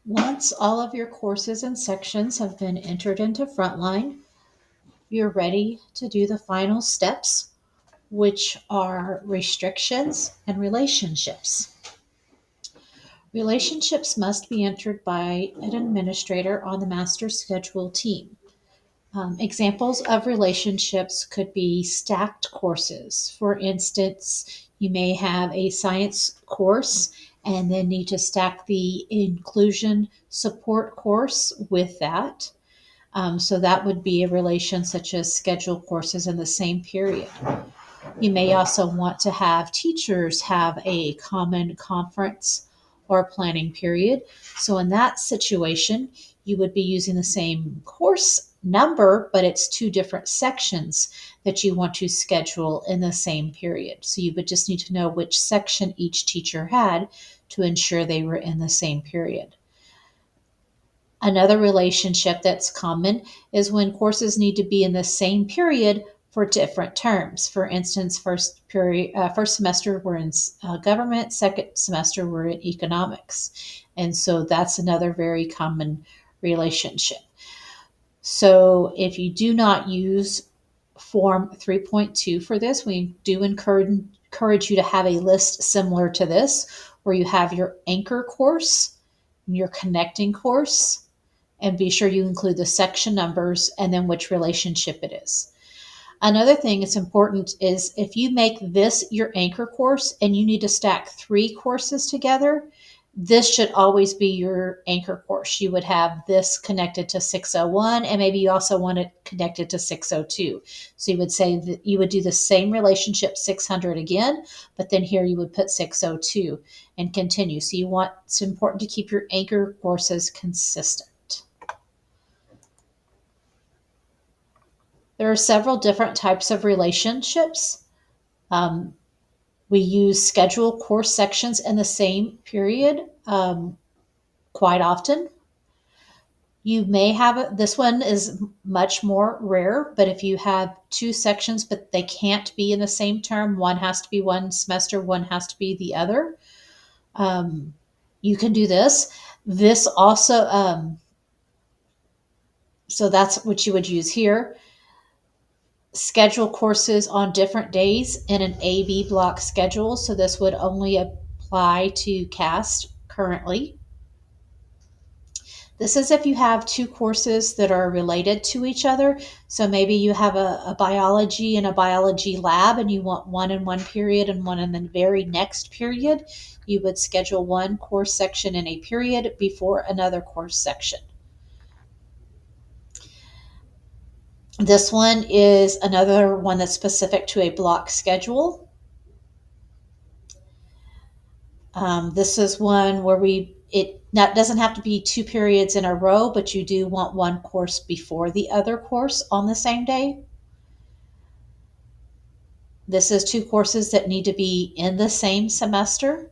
Once all of your courses and sections have been entered into Frontline, you're ready to do the final steps, which are restrictions and relationships. Relationships must be entered by an administrator on the master schedule team. Examples of relationships could be stacked courses. For instance, you may have a science course and then need to stack the inclusion support course with that. So that would be a relation such as schedule courses in the same period. You may also want to have teachers have a common conference or planning period. So in that situation, you would be using the same course number, but it's two different sections that you want to schedule in the same period. So you would just need to know which section each teacher had to ensure they were in the same period. Another relationship that's common is when courses need to be in the same period for different terms. For instance, first semester we're in government, second semester we're in economics, and so that's another very common relationship. So if you do not use Form 3.2 for this, we do encourage you to have a list similar to this, where you have your anchor course, your connecting course, and be sure you include the section numbers and then which relationship it is. Another thing that's important is if you make this your anchor course and you need to stack 3 courses together, this should always be your anchor course. You would have this connected to 601, and maybe you also want it connected to 602. So you would say that you would do the same relationship 600 again, but then here you would put 602 and continue. So it's important to keep your anchor courses consistent. There are several different types of relationships. Um, we use schedule course sections in the same period quite often. You may have this one is much more rare, but if you have two sections but they can't be in the same term, one has to be one semester, one has to be the other. You can do this. This also, so that's what you would use here. Schedule courses on different days in an A-B block schedule. So this would only apply to CAST currently. This is if you have two courses that are related to each other. So maybe you have a biology and a biology lab and you want one in one period and one in the very next period. You would schedule one course section in a period before another course section. This one is another one that's specific to a block schedule. This is one where it doesn't have to be 2 periods in a row, but you do want one course before the other course on the same day. This is 2 courses that need to be in the same semester.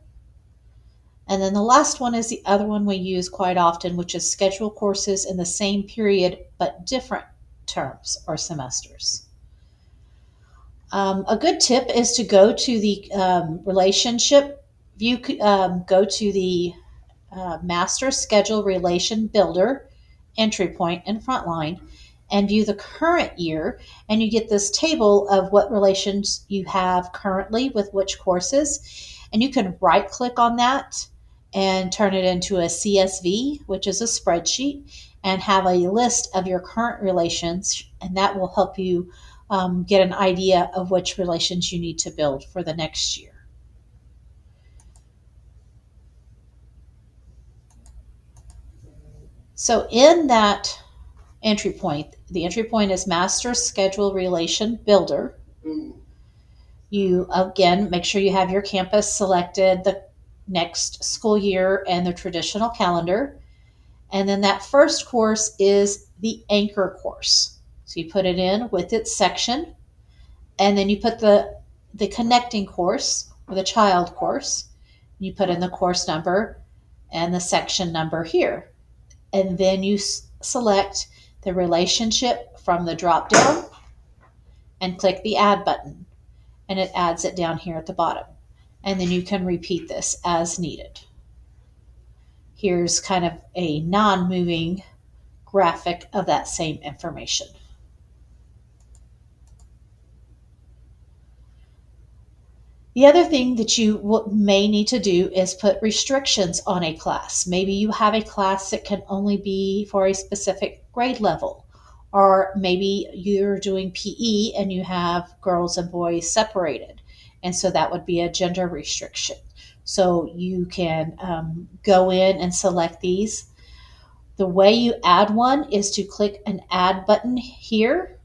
And then the last one is the other one we use quite often, which is schedule courses in the same period but different terms or semesters. A good tip is to go to the relationship view, go to the Master Schedule Relation Builder entry point in Frontline and view the current year, and you get this table of what relations you have currently with which courses, and you can right click on that and turn it into a CSV, which is a spreadsheet, and have a list of your current relations, and that will help you get an idea of which relations you need to build for the next year. So in that entry point, the entry point is Master Schedule Relation Builder. You again make sure you have your campus selected, the next school year, and the traditional calendar. And then that first course is the anchor course. So you put it in with its section, and then you put the connecting course or the child course. You put in the course number and the section number here. And then you select the relationship from the drop down and click the add button, and it adds it down here at the bottom. And then you can repeat this as needed. Here's kind of a non-moving graphic of that same information. The other thing that you may need to do is put restrictions on a class. Maybe you have a class that can only be for a specific grade level, or maybe you're doing PE and you have girls and boys separated. And so that would be a gender restriction. So you can go in and select these. The way you add one is to click an add button here.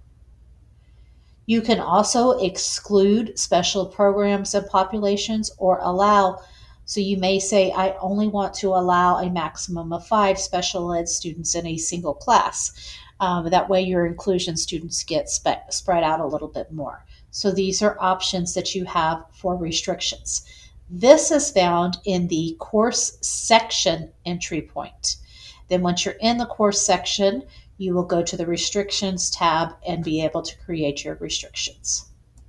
You can also exclude special programs and populations or allow. So you may say, I only want to allow a maximum of 5 special ed students in a single class. That way your inclusion students get spread out a little bit more. So these are options that you have for restrictions. This is found in the course section entry point. Then once you're in the course section, you will go to the restrictions tab and be able to create your restrictions.